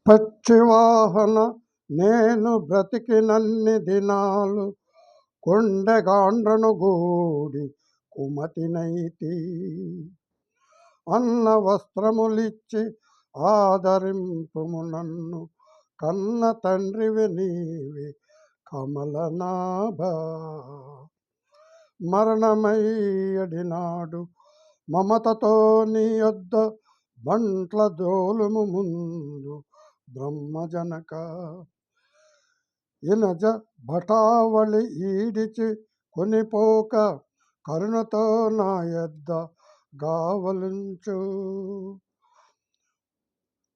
పచ్చివాహన నేను బ్రతికినన్ని దినాలు కొండెగాండ్రను గూడి కుమతినైతి. అన్న వస్త్రములిచ్చి ఆదరింపుము నన్ను, కన్న తండ్రివి నీవి కమలనాభా. మరణమయ్యడినాడు మమతతో నీ యొద్ద బంట్ల జోలుము ముందు బ్రహ్మజనక. ఇనజ భటావళి ఈడిచి కొనిపోక కరుణతో నా యొద్ద గావలించు.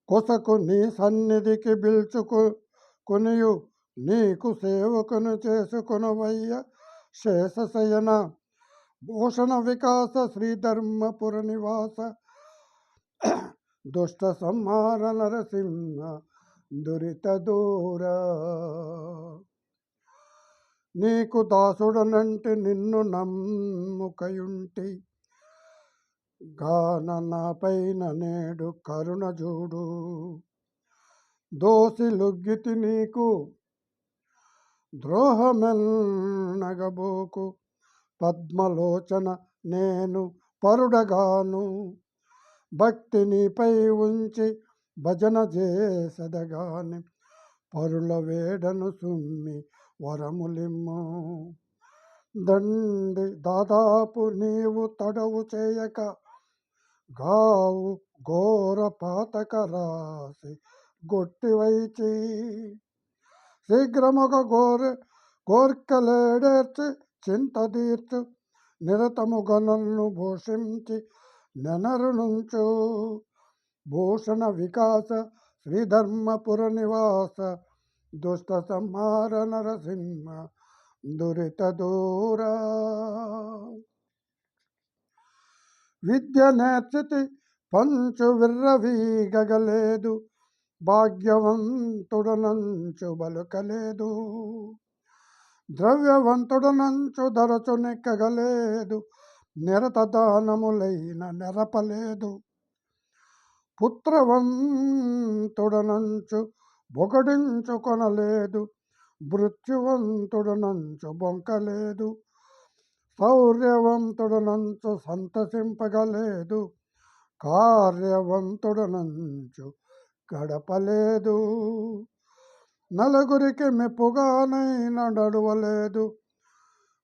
కొసకు నీ సన్నిధికి బిల్చుకొనియు నీకు సేవకును చేసుకొనవయ్య శేషశయన. భూషణ వికాస శ్రీధర్మపుర నివాస దుష్ట సంహార నరసింహ దురిత దూర. నీకు దాసుడనంటే నిన్ను నమ్ముకయుంటి గాన నాపైన నేడు కరుణ చూడు. దోసి లొగ్గితి నీకు ద్రోహమెన్నగబోకు, పద్మలోచన నేను పరుడగాను. భక్తి నీపై ఉంచి భజన చేసెదగాని, పరుల వేడను సుమ్మి వరములిమ్ము. దండి దాదాపు నీవు తడవు చేయక గావు ఘోర పాతక రాసి గొట్టివైచి. శీఘ్రముగ కోర్కెలేడేర్చి చింత తీర్చు, నిరతముగా నన్ను భూషించి నెనరునుంచు. భూషణ వికాస శ్రీధర్మపుర నివాస దుష్ట సంహార నరసింహ దురిత దూర. విద్య నేర్చితి పంచు విర్రవీగలేదు, భాగ్యవంతుడనంచు బలుకలేదు. ద్రవ్యవంతుడనంచు దరచు నెక్కగలేదు, నిరత దానములైన నెరపలేదు. పుత్రవంతుడనంచు బొగడించుకొనలేదు, మృత్యువంతుడనంచు బొంకలేదు. శౌర్యవంతుడనంచు సంతసింపగలేదు, కార్యవంతుడనంచు గడపలేదు. నలుగురికి మెప్పుగానైన నడువలేదు,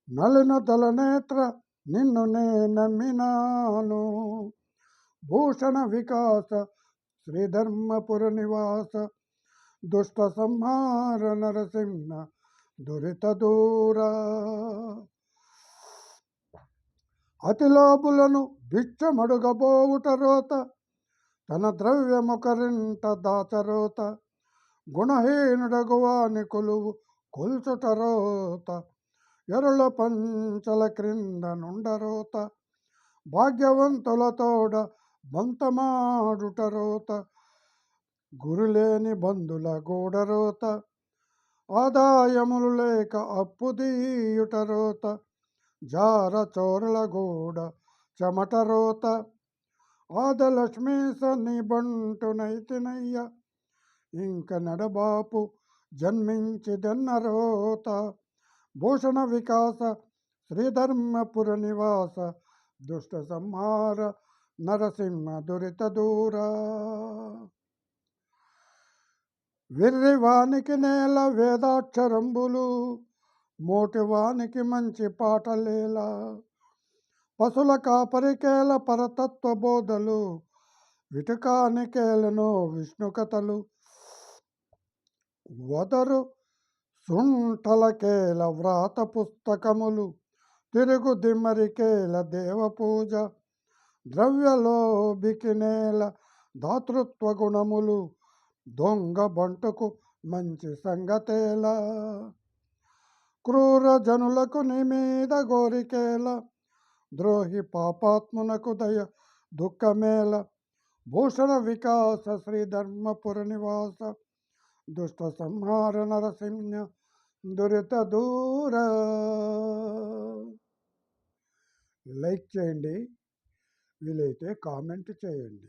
నలిన తలనేత్ర నిన్ను నే నమ్మినాను. భూషణ వికాస శ్రీధర్మపుర నివాస దుష్ట సంహార నరసింహ దురిత దూర. అతిలోపులను భిక్షమడుగబోవుట రోత, తన ద్రవ్యముకరింట దాచరోత. గుణహీనుడగువాని కొలువు కొల్చుట రోత, ఎరుల పంచల క్రింద నుండరోత. భాగ్యవంతులతోడ బంతమాడుట రోత, గురులేని బంధుల గూడరోత. ఆదాయములు లేక అప్పు దీయుట రోత, జార చోరుల గూడ చెమట రోత. ఆదలక్ష్మీస నీ బంటునైతినయ్య, ఇంక నడబాపు జన్మించిదెన్న రోత. భూషణ వికాస శ్రీధర్మపుర నివాస దుష్ట సంహార నరసింహ దురిత దూర. విర్రివానికి నేల వేదాక్షరంబులు, మోటివానికి మంచి పాటలేలా. పశుల కాపరికేల పరతత్వ బోధలు, విటుకానికేలను విష్ణు కథలు. వదరు సుంఠలకేల వ్రాత పుస్తకములు, తిరుగు దిమ్మరికేల దేవ పూజ. ద్రవ్యలోభికి నేల దాతృత్వ గుణములు, దొంగ బంటుకు మంచి సంగతేలా. క్రూర జనులకు నీ మీద గోరికేల, ద్రోహి పాపాత్మునకు దయ దుఃఖమేల. భూషణ వికాస శ్రీధర్మపుర నివాస దుష్ట సంహార నరసింహ దురిత దూర. లైక్ చేయండి, వీలైతే కామెంట్ చేయండి.